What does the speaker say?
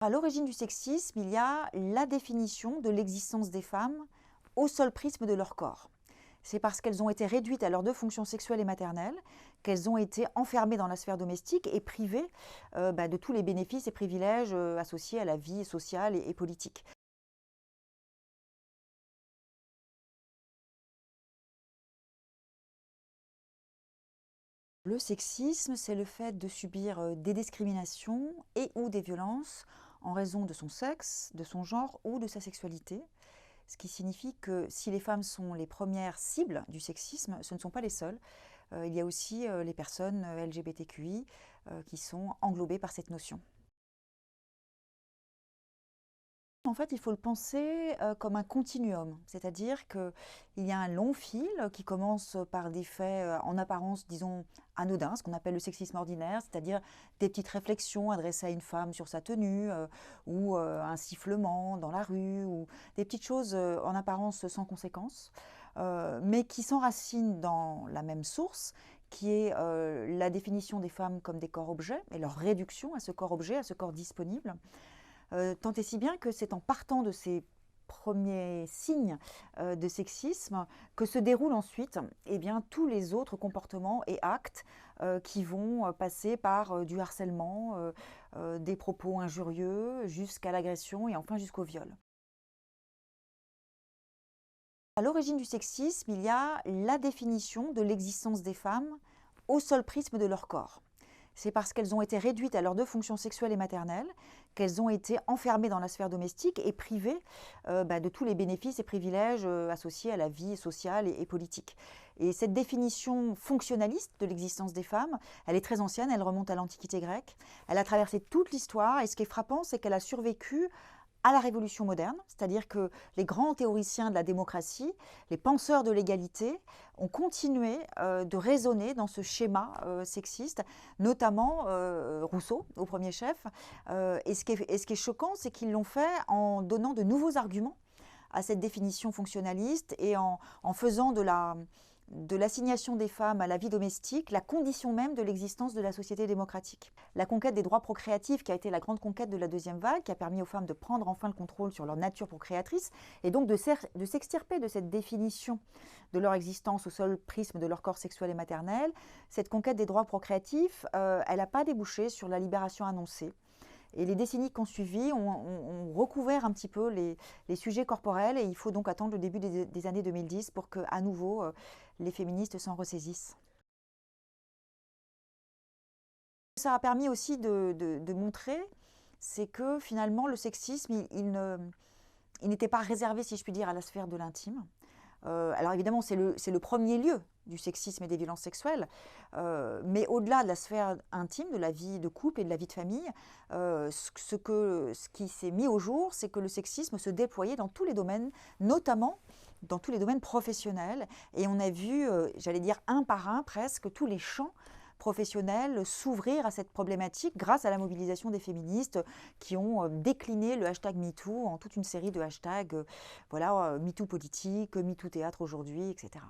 À l'origine du sexisme, il y a la définition de l'existence des femmes au seul prisme de leur corps. C'est parce qu'elles ont été réduites à leurs deux fonctions sexuelles et maternelles, qu'elles ont été enfermées dans la sphère domestique et privées de tous les bénéfices et privilèges associés à la vie sociale et politique. Le sexisme, c'est le fait de subir des discriminations et ou des violences en raison de son sexe, de son genre ou de sa sexualité. Ce qui signifie que si les femmes sont les premières cibles du sexisme, ce ne sont pas les seules. Il y a aussi les personnes LGBTQI qui sont englobées par cette notion. En fait, il faut le penser comme un continuum, c'est-à-dire qu'il y a un long fil qui commence par des faits en apparence, disons, anodins, ce qu'on appelle le sexisme ordinaire, c'est-à-dire des petites réflexions adressées à une femme sur sa tenue, ou un sifflement dans la rue, ou des petites choses en apparence sans conséquence, mais qui s'enracinent dans la même source, qui est la définition des femmes comme des corps-objets et leur réduction à ce corps-objet, à ce corps disponible. Tant et si bien que c'est en partant de ces premiers signes de sexisme que se déroulent ensuite tous les autres comportements et actes qui vont passer par du harcèlement, des propos injurieux, jusqu'à l'agression et enfin jusqu'au viol. À l'origine du sexisme, il y a la définition de l'existence des femmes au seul prisme de leur corps. C'est parce qu'elles ont été réduites à leurs deux fonctions sexuelles et maternelles, qu'elles ont été enfermées dans la sphère domestique et privées de tous les bénéfices et privilèges associés à la vie sociale et politique. Et cette définition fonctionnaliste de l'existence des femmes, elle est très ancienne, elle remonte à l'Antiquité grecque. Elle a traversé toute l'histoire et ce qui est frappant, c'est qu'elle a survécu à la Révolution moderne, c'est-à-dire que les grands théoriciens de la démocratie, les penseurs de l'égalité, ont continué de raisonner dans ce schéma sexiste, notamment Rousseau au premier chef. Et ce qui est choquant, c'est qu'ils l'ont fait en donnant de nouveaux arguments à cette définition fonctionnaliste et en faisant de l'assignation des femmes à la vie domestique la condition même de l'existence de la société démocratique. La conquête des droits procréatifs, qui a été la grande conquête de la deuxième vague, qui a permis aux femmes de prendre enfin le contrôle sur leur nature procréatrice, et donc de s'extirper de cette définition de leur existence au seul prisme de leur corps sexuel et maternel. Cette conquête des droits procréatifs, elle n'a pas débouché sur la libération annoncée. Et les décennies qui ont suivi ont recouvert un petit peu les sujets corporels et il faut donc attendre le début des années 2010 pour qu'à nouveau les féministes s'en ressaisissent. Ça a permis aussi de montrer, c'est que finalement le sexisme, il n'était pas réservé, si je puis dire, à la sphère de l'intime. Alors évidemment, c'est le premier lieu du sexisme et des violences sexuelles, mais au-delà de la sphère intime, de la vie de couple et de la vie de famille, ce qui s'est mis au jour, c'est que le sexisme se déployait dans tous les domaines, notamment dans tous les domaines professionnels, et on a vu, j'allais dire un par un presque, tous les champs professionnels s'ouvrir à cette problématique grâce à la mobilisation des féministes qui ont décliné le hashtag MeToo en toute une série de hashtags, MeToo politique, MeToo théâtre aujourd'hui, etc.